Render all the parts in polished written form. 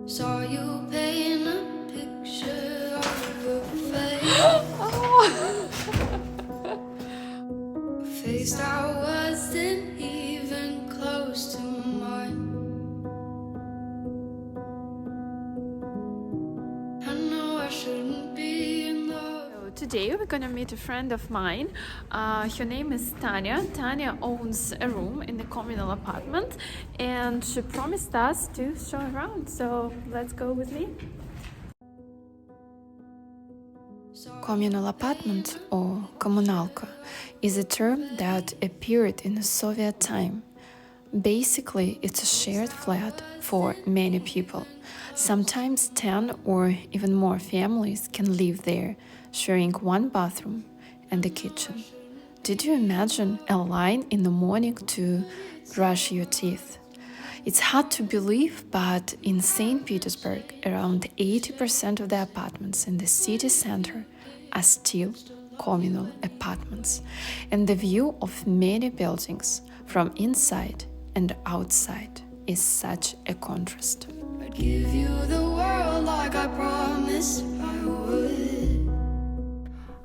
Saw you paint a picture of a face that wasn't even close to mine. I know I shouldn't be in love. Today we're gonna meet a friend of mine. Her name is Tanya. Tanya owns a room in the communal apartment and she promised us to show around. So let's go with me. Communal apartment or коммуналка is a term that appeared in the Soviet time. Basically, it's a shared flat for many people. Sometimes 10 or even more families can live there, sharing one bathroom and a kitchen. Did you imagine a line in the morning to brush your teeth? It's hard to believe, but in St. Petersburg, around 80% of the apartments in the city center are still communal apartments, and the view of many buildings from inside and outside is such a contrast. I'd give you the world like I promised I would.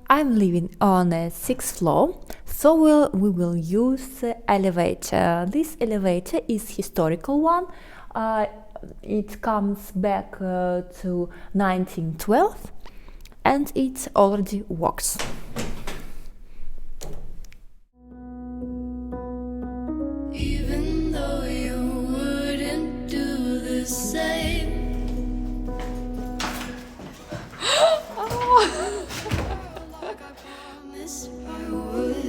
I'm living on the 6th floor, so we will use the elevator. This elevator is historical one. It comes back to 1912 and it already works. Even though you wouldn't do the same. Like I promised I would.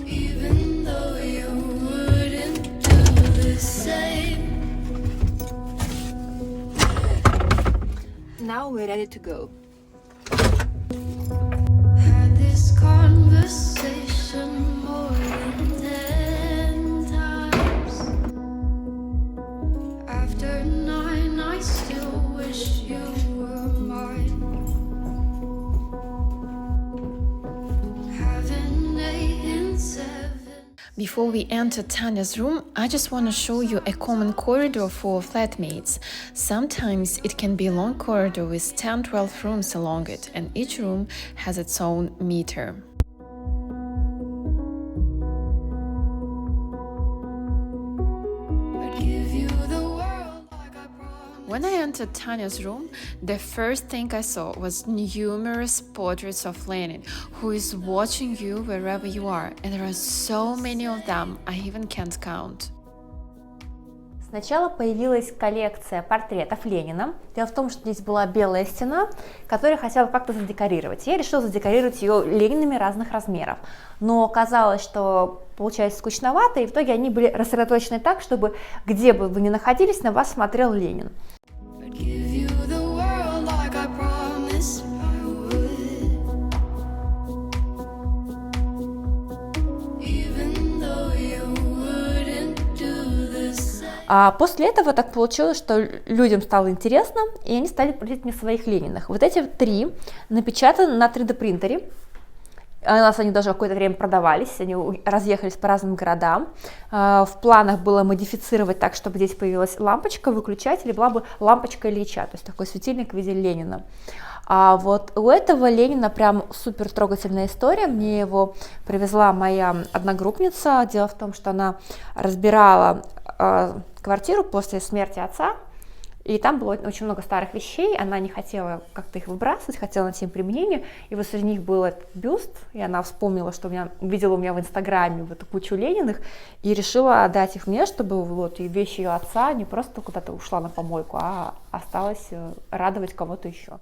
Even though you wouldn't do the same. Now we're ready to go. Had this conversation more than 10 times. After 9, I still wish you were mine. Having 8 and 7. Before we enter Tanya's room, I just want to show you a common corridor for flatmates. Sometimes it can be a long corridor with 10-12 rooms along it, and each room has its own meter. I'd give you the world like I promised. When I entered Tanya's room, the first thing I saw was numerous portraits of Lenin, who is watching you wherever you are, and there are so many of them, I even can't count. Сначала появилась коллекция портретов Ленина. Дело в том, что здесь была белая стена, которую я хотела как-то задекорировать. Я решила задекорировать ее Ленинами разных размеров. Но оказалось, что получается скучновато, и в итоге они были рассредоточены так, чтобы где бы вы ни находились, на вас смотрел Ленин. I'd give you the world like I promised I would. Even though you wouldn't do the same. А после этого так получилось, что людям стало интересно, и они стали просить мне своих Лениных. Вот эти 3 напечатаны на 3D принтере. У нас они даже какое-то время продавались, они разъехались по разным городам. В планах было модифицировать так, чтобы здесь появилась лампочка, выключатель, и была бы лампочка Ильича, то есть такой светильник в виде Ленина. А вот у этого Ленина прям супер трогательная история. Мне его привезла моя одногруппница. Дело в том, что она разбирала квартиру после смерти отца. И там было очень много старых вещей, она не хотела как-то их выбрасывать, хотела найти им применение, и вот среди них был этот бюст, и она вспомнила, что видела у меня в Инстаграме вот эту кучу Лениных, и решила отдать их мне, чтобы вот и вещи ее отца не просто куда-то ушла на помойку, а осталась радовать кого-то еще.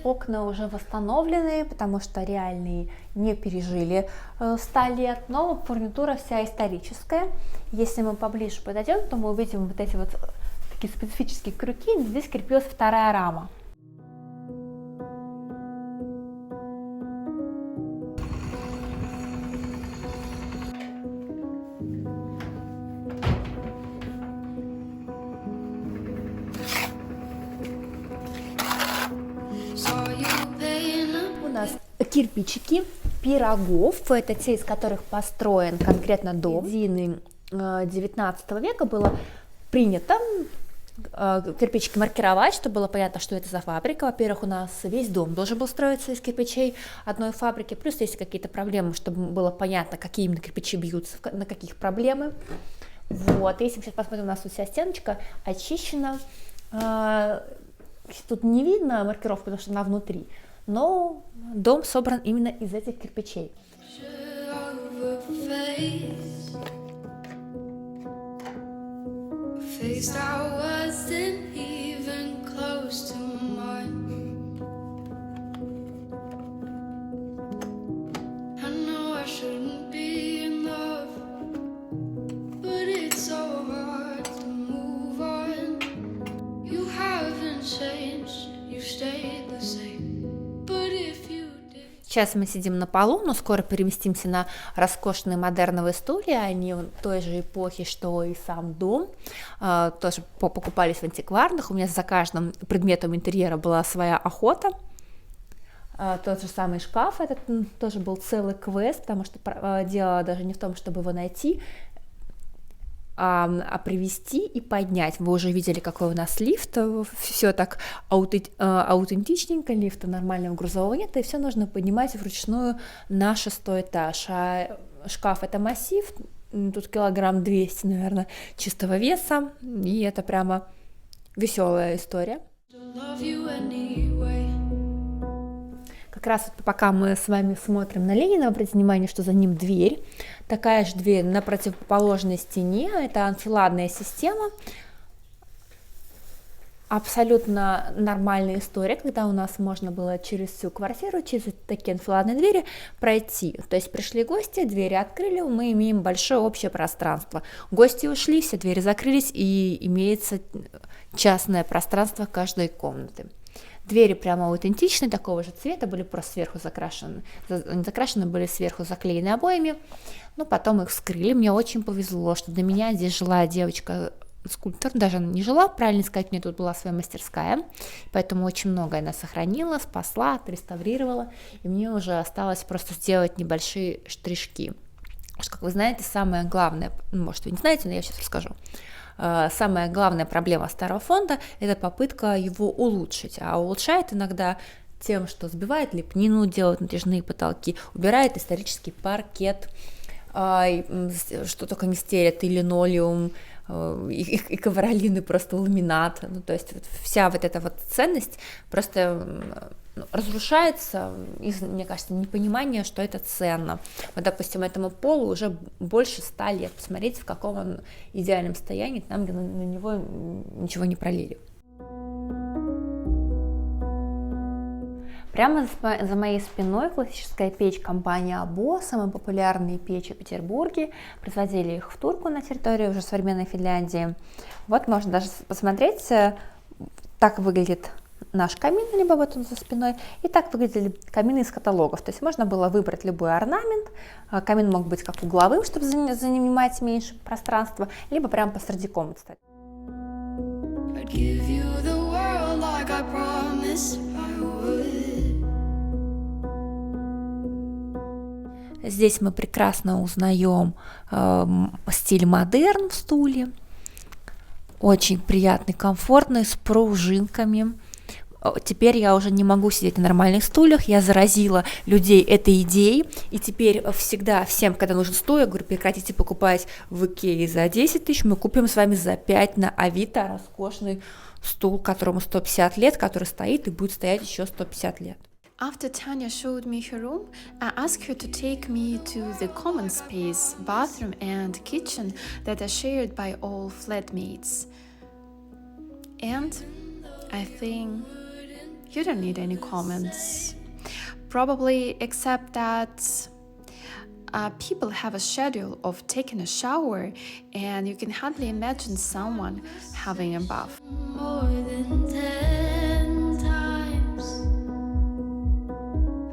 Окна уже восстановлены, потому что реальные не пережили 100 лет, но фурнитура вся историческая. Если мы поближе подойдем, то мы увидим вот эти вот такие специфические крюки, здесь крепилась вторая рама. кирпичики пирогов, это те, из которых построен конкретно дом. В середине 19 века было принято кирпичики маркировать, чтобы было понятно, что это за фабрика. Во-первых, у нас весь дом должен был строиться из кирпичей одной фабрики, плюс есть какие-то проблемы, чтобы было понятно, какие именно кирпичи бьются, на каких проблемы. Вот, если мы сейчас посмотрим, у нас тут вся стеночка очищена. Тут не видно маркировку, потому что она внутри, но дом собран именно из этих кирпичей. Face that wasn't even close to mine. I know I shouldn't be in love, but it's so hard to move on. You haven't changed, you stayed the same. But if you did. Сейчас мы сидим на полу, но скоро переместимся на роскошные модерновые стулья. Они той же эпохи, что и сам дом. Тоже покупались в антикварных. У меня за каждым предметом интерьера была своя охота. Тот же самый шкаф, этот тоже был целый квест, потому что дело даже не в том, чтобы его найти, а привести и поднять. Вы уже видели, какой у нас лифт, все так аутентичненько, лифта нормального грузового нет, и все нужно поднимать вручную на 6-й этаж. А шкаф — это массив, тут килограмм 200, наверное, чистого веса, и это прямо веселая история. Love you anyway. Как раз вот пока мы с вами смотрим на Ленина, обратите внимание, что за ним дверь, такая же дверь на противоположной стене, это анфиладная система, абсолютно нормальная история, когда у нас можно было через всю квартиру, через такие анфиладные двери пройти, то есть пришли гости, двери открыли, мы имеем большое общее пространство, гости ушли, все двери закрылись, и имеется частное пространство каждой комнаты. Двери прямо аутентичные, такого же цвета, были просто сверху закрашены, не закрашены, были сверху заклеены обоями, но потом их вскрыли. Мне очень повезло, что до меня здесь жила девочка-скульптор, даже она не жила, правильно сказать, у меня тут была своя мастерская, поэтому очень многое она сохранила, спасла, отреставрировала, и мне уже осталось просто сделать небольшие штришки. Потому что, как вы знаете, самое главное, может, вы не знаете, но я сейчас расскажу, самая главная проблема старого фонда – это попытка его улучшить, а улучшает иногда тем, что сбивает лепнину, делает натяжные потолки, убирает исторический паркет, что только не стелят, и линолеум, и ковролины, просто ламинат, ну, то есть вот вся вот эта вот ценность просто разрушается из, мне кажется, непонимания, что это ценно. Вот, допустим, этому полу уже больше 100 лет. Посмотрите, в каком он идеальном состоянии, там, где на него ничего не пролили. Прямо за моей спиной классическая печь компании АБО, самые популярные печи в Петербурге, производили их в Турку на территории уже современной Финляндии. Вот можно даже посмотреть, так выглядит наш камин, либо вот он за спиной, и так выглядели камины из каталогов, то есть можно было выбрать любой орнамент, камин мог быть как угловым, чтобы занимать меньше пространства, либо прямо посреди комнаты стать. Здесь мы прекрасно узнаем стиль модерн в стуле, очень приятный, комфортный, с пружинками. Теперь я уже не могу сидеть на нормальных стульях, я заразила людей этой идеей, и теперь всегда всем, когда нужен стул, я говорю, прекратите покупать в Икее за 10 тысяч, мы купим с вами за 5 на Авито роскошный стул, которому 150 лет, который стоит и будет стоять еще 150 лет. After Tanya showed me her room, I asked her to take me to the common space, bathroom and kitchen that are shared by all flatmates. And I think you don't need any comments. Probably except that people have a schedule of taking a shower and you can hardly imagine someone having a bath. More than 10 times.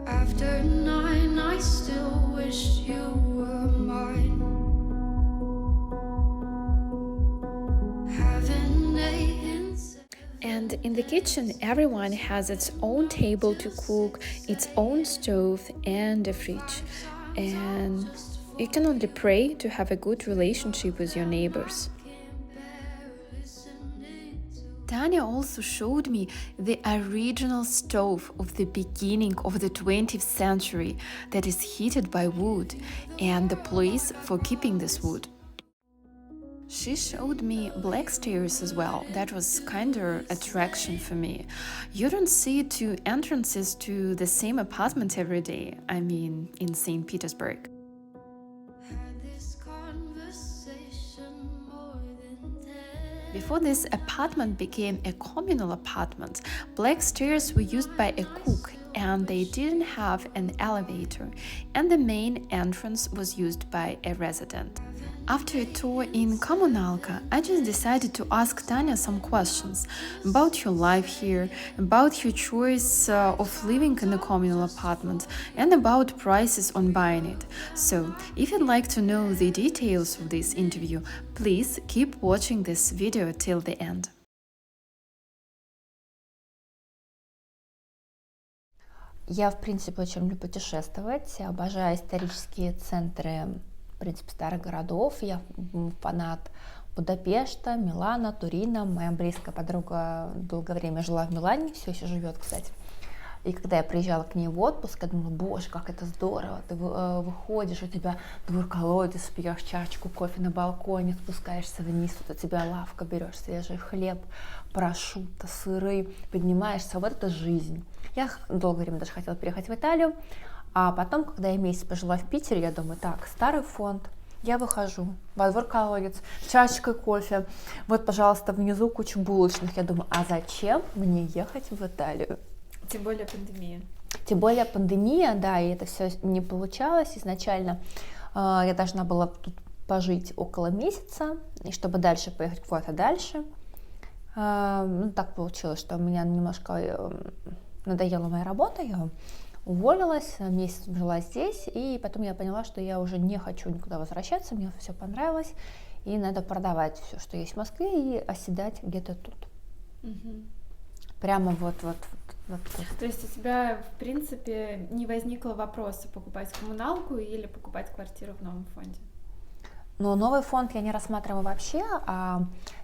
After 9, I still wish you were mine. And in the kitchen, everyone has its own table to cook, its own stove and a fridge. And you can only pray to have a good relationship with your neighbors. Tanya also showed me the original stove of the beginning of the 20th century that is heated by wood and the place for keeping this wood. She showed me black stairs as well. That was kinda attraction for me. You don't see two entrances to the same apartment every day, I mean in St. Petersburg. Had this conversation more than 10. Before this apartment became a communal apartment, black stairs were used by a cook and they didn't have an elevator, and the main entrance was used by a resident. After a tour in Kommunalka, I just decided to ask Tanya some questions about her life here, about her choice of living in a communal apartment, and about prices on buying it. So, if you'd like to know the details of this interview, please keep watching this video till the end. Я, в принципе, очень люблю путешествовать, обожаю исторические центры, в принципе, старых городов. Я фанат Будапешта, Милана, Турина. Моя близкая подруга долгое время жила в Милане, все еще живет, кстати. И когда я приезжала к ней в отпуск, я думала, боже, как это здорово, ты выходишь, у тебя двор-колодец, пьешь чашечку кофе на балконе, спускаешься вниз, вот у тебя лавка, берешь свежий хлеб, прошутто, сыры, поднимаешься, вот это жизнь. Я долгое время даже хотела переехать в Италию, а потом, когда я месяц пожила в Питере, я думаю, так, старый фонд, я выхожу во двор-колодец, чашечкой кофе, вот, пожалуйста, внизу куча булочных, я думаю, а зачем мне ехать в Италию? Тем более пандемия. Тем более пандемия, да, и это все не получалось. Изначально я должна была тут пожить около месяца, и чтобы дальше поехать куда-то дальше. Ну, так получилось, что у меня немножко надоела моя работа, я уволилась, месяц жила здесь, и потом я поняла, что я уже не хочу никуда возвращаться, мне все понравилось, и надо продавать все, что есть в Москве, и оседать где-то тут. Угу. Прямо вот. То есть у тебя, в принципе, не возникло вопроса покупать коммуналку или покупать квартиру в новом фонде? Но новый фонд я не рассматривала вообще.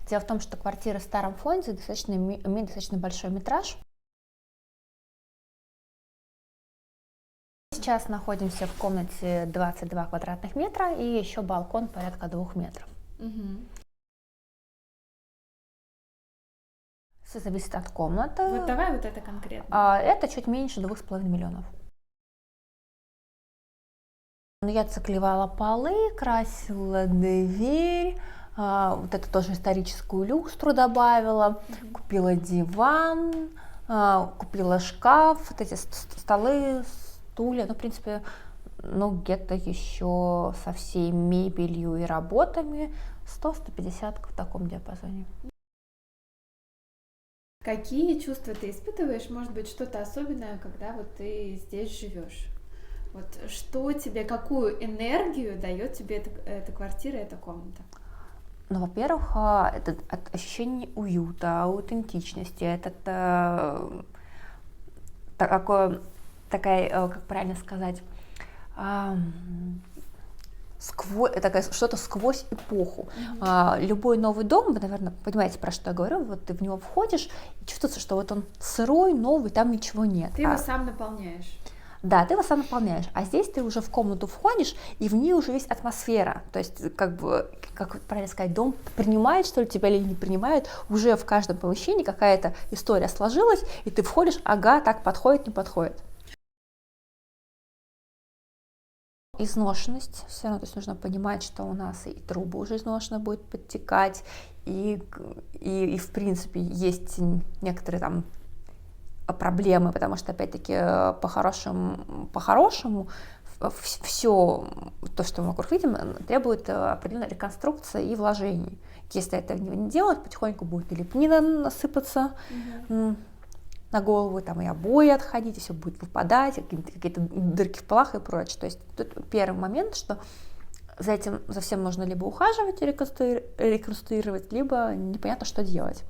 Дело в том, что квартиры в старом фонде имеют достаточно большой метраж. Сейчас находимся в комнате 22 квадратных метра и еще балкон порядка 2 метров. Угу. Все зависит от комнаты. Вот давай вот это конкретно. Это чуть меньше 2,5 миллионов. Я циклевала полы, красила дверь, вот это тоже историческую люстру добавила, купила диван, купила шкаф, вот эти столы, стулья, ну, в принципе, где-то еще со всей мебелью и работами 100-150 в таком диапазоне. Какие чувства ты испытываешь? Может быть, что-то особенное, когда вот ты здесь живешь? Вот что тебе, какую энергию дает тебе эта квартира, эта комната? Ну, во-первых, это ощущение уюта, аутентичности, это такая, как правильно сказать, что-то сквозь эпоху. Любой новый дом, вы, наверное, понимаете, про что я говорю, вот ты в него входишь, и чувствуется, что вот он сырой, новый, там ничего нет. Ты его сам наполняешь. Да, ты его сам наполняешь, а здесь ты уже в комнату входишь, и в ней уже есть атмосфера, то есть, как правильно сказать, дом принимает, что ли, тебя или не принимает, уже в каждом помещении какая-то история сложилась, и ты входишь, ага, так подходит, не подходит. Изношенность, все равно, то есть нужно понимать, что у нас и трубы уже изношенно будет подтекать, и в принципе есть некоторые там проблемы, потому что опять-таки по-хорошему все то, что мы вокруг видим, требует определенной реконструкции и вложений. Если это не делать, потихоньку будет и лепнина насыпаться на голову, там и обои отходить, и все будет выпадать, какие-то дырки в полах и прочее. То есть тут первый момент, что за всем нужно либо ухаживать и реконструировать, либо непонятно, что делать.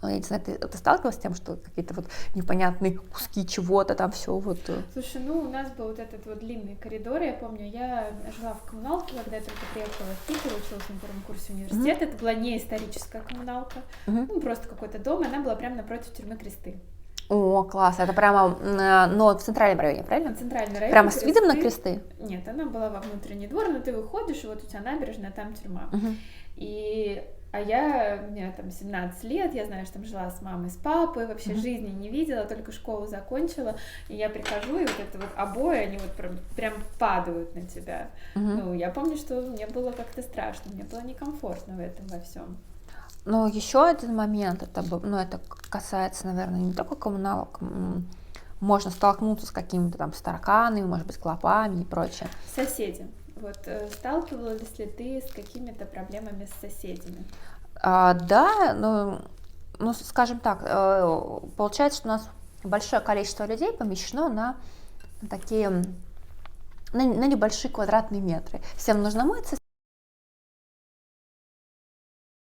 Я не знаю, ты сталкивалась с тем, что какие-то вот непонятные куски чего-то там все вот... Слушай, ну у нас был вот этот вот длинный коридор, я помню, я жила в коммуналке, когда я только приехала в Питер, училась на первом курсе университета, это была не историческая коммуналка, ну просто какой-то дом, она была прямо напротив тюрьмы Кресты. О, класс, это прямо, но в центральном районе, правильно? Центральный район. Прямо с видом на кресты? Нет, она была во внутренний двор, но ты выходишь, и вот у тебя набережная, там тюрьма. Мне там 17 лет, я знаю, что там жила с мамой, с папой, вообще жизни не видела, только школу закончила, и я прихожу, и вот это вот обои, они вот прям падают на тебя. Ну, я помню, что мне было как-то страшно, мне было некомфортно в этом во всем. Но еще один момент, это касается, наверное, не только коммуналок, можно столкнуться с какими-то там с тараканами, может быть, клопами и прочее. Соседи. Вот сталкивалась ли ты с какими-то проблемами с соседями? Да, ну, скажем так, получается, что у нас большое количество людей помещено на такие, на небольшие квадратные метры. Всем нужно мыться.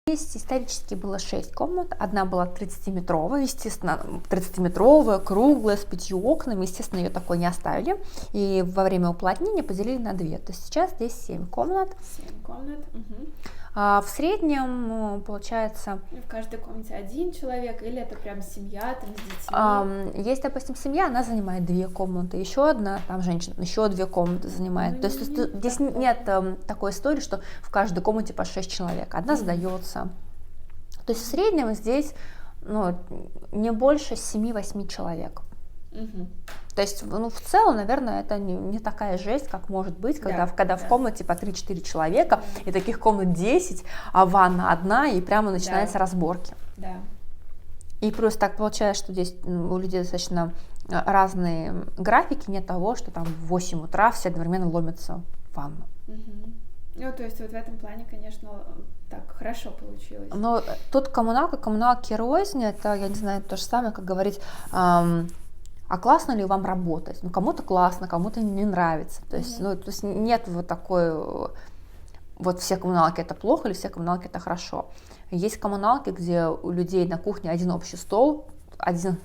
Здесь исторически было 6 комнат, одна была 30-метровая, естественно, 30-метровая, круглая, с 5 окнами, естественно, ее такой не оставили, и во время уплотнения поделили на 2, то есть сейчас здесь 7 комнат. 7 комнат. В среднем, получается... В каждой комнате один человек, или это прям семья там с детьми? Есть, допустим, семья, она занимает 2 комнаты, еще одна, там женщина, еще 2 комнаты занимает. То есть здесь нет такой истории, что в каждой комнате по 6 человек, одна сдается. То есть в среднем здесь не больше 7-8 человек. То есть, в целом, наверное, это не такая жесть, как может быть, когда в комнате по 3-4 человека, и таких комнат 10, а ванна одна, и прямо начинаются разборки. Да. И плюс так получается, что здесь у людей достаточно разные графики, нет того, что там в 8 утра все одновременно ломятся в ванну. Ну, то есть вот в этом плане, конечно, так хорошо получилось. Но тут коммуналки рознь, это, я не знаю, то же самое, как говорить... А классно ли вам работать? Кому-то классно, кому-то не нравится. То есть, то есть нет вот такой, вот все коммуналки это плохо или все коммуналки это хорошо. Есть коммуналки, где у людей на кухне один общий стол, один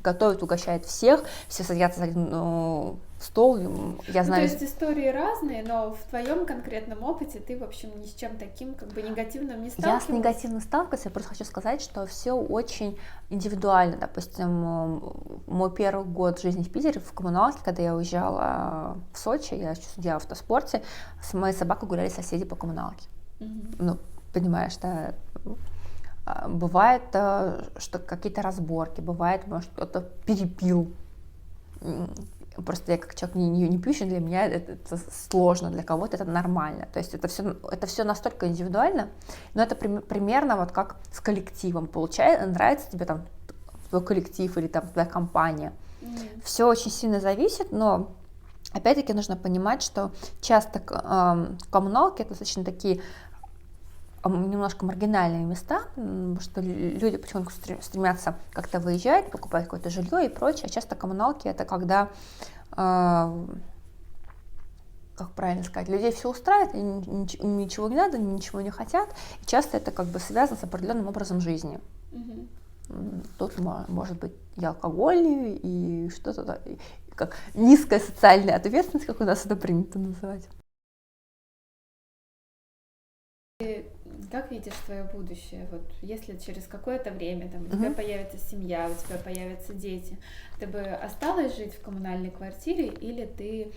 готовит, угощает всех, все садятся за один стол. Я знаю... То есть истории разные, но в твоем конкретном опыте ты, в общем, ни с чем таким как бы негативным не сталкивалась? Я с негативным сталкивалась, я просто хочу сказать, что все очень индивидуально. Допустим, мой первый год жизни в Питере в коммуналке, когда я уезжала в Сочи, я еще сидела в автоспорте, с моей собакой гуляли соседи по коммуналке. Ну, понимаешь, да... Бывает, что какие-то разборки, бывает, может, кто-то перепил. Просто я как человек не пьющий, для меня это сложно, для кого-то это нормально. То есть это все настолько индивидуально, но это примерно вот как с коллективом. Нравится тебе там твой коллектив или там твоя компания. Все очень сильно зависит, но опять-таки нужно понимать, что часто коммуналки это достаточно такие немножко маргинальные места, потому что люди почему-то стремятся как-то выезжать, покупать какое-то жилье и прочее. А часто коммуналки это когда, как правильно сказать, людей все устраивает, ничего не надо, ничего не хотят. И часто это как бы связано с определенным образом жизни. Тут может быть и алкоголь, и что-то, как низкая социальная ответственность, как у нас это принято называть. Как видишь свое будущее? Вот если через какое-то время там, у тебя появится семья, у тебя появятся дети, ты бы осталась жить в коммунальной квартире или ты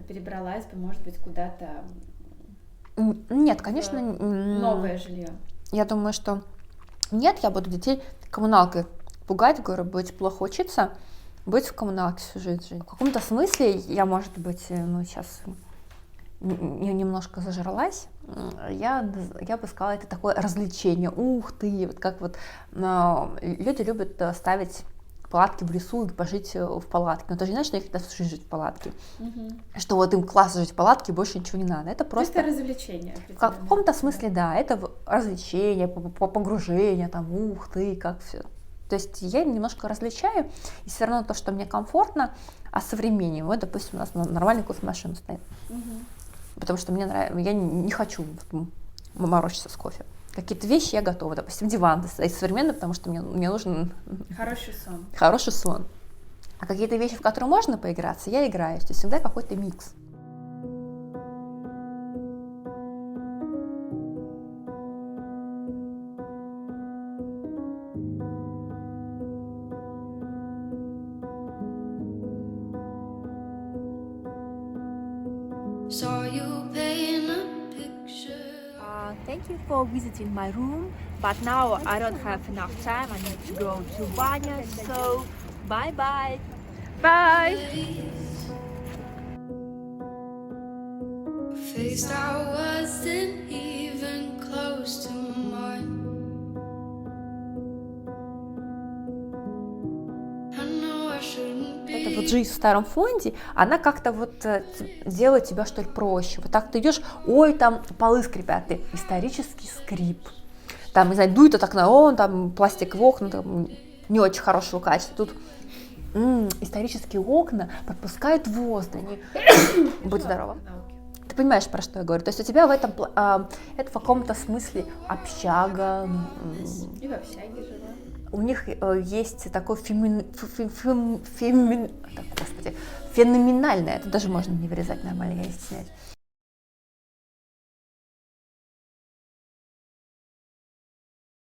перебралась бы, может быть, куда-то? Нет, конечно, новое жилье. Я думаю, что нет, я буду детей коммуналкой пугать, говорю, будете плохо учиться, быть в коммуналке всю жизнь. В каком-то смысле я, может быть, сейчас немножко зажралась, я бы сказала, это такое развлечение. Ух ты, вот как вот люди любят ставить палатки в лесу и пожить в палатке. Но это же не значит, что их хотят жить в палатке. Что вот им классно жить в палатке, больше ничего не надо. Это просто... Это развлечение. В каком-то смысле, да, это развлечение, погружение, там, ух ты, как все. То есть я немножко различаю, и все равно то, что мне комфортно, а современнее. Вот, допустим, у нас нормальная кофемашина стоит. Потому что мне нравится, я не хочу морочиться с кофе. какие-то вещи я готова. Допустим, диван стоит современный, потому что мне нужен Хороший сон. хороший сон. А какие-то вещи, в которые можно поиграться, я играюсь. То есть всегда какой-то микс. Saw you paint a picture. Thank you for visiting my room, but now I don't have enough time. I need to go to Banya, so bye bye. Bye! Face that wasn't even close to mine. I know I shouldn't be. Это вот жизнь в старом фонде, она как-то вот делает тебя, что ли, проще. Вот так ты идешь, ой, там полы скрипят, ты исторический скрип. Там, не знаю, дует от окна, там пластиковые окна, там, не очень хорошего качества. Тут исторические окна подпускают воздух. Будь здорова. Ты понимаешь, про что я говорю? То есть у тебя в этом, это в каком-то смысле общага. И в общаге жила. У них есть такое феноменальное, это даже можно не вырезать нормально, я не стесняюсь.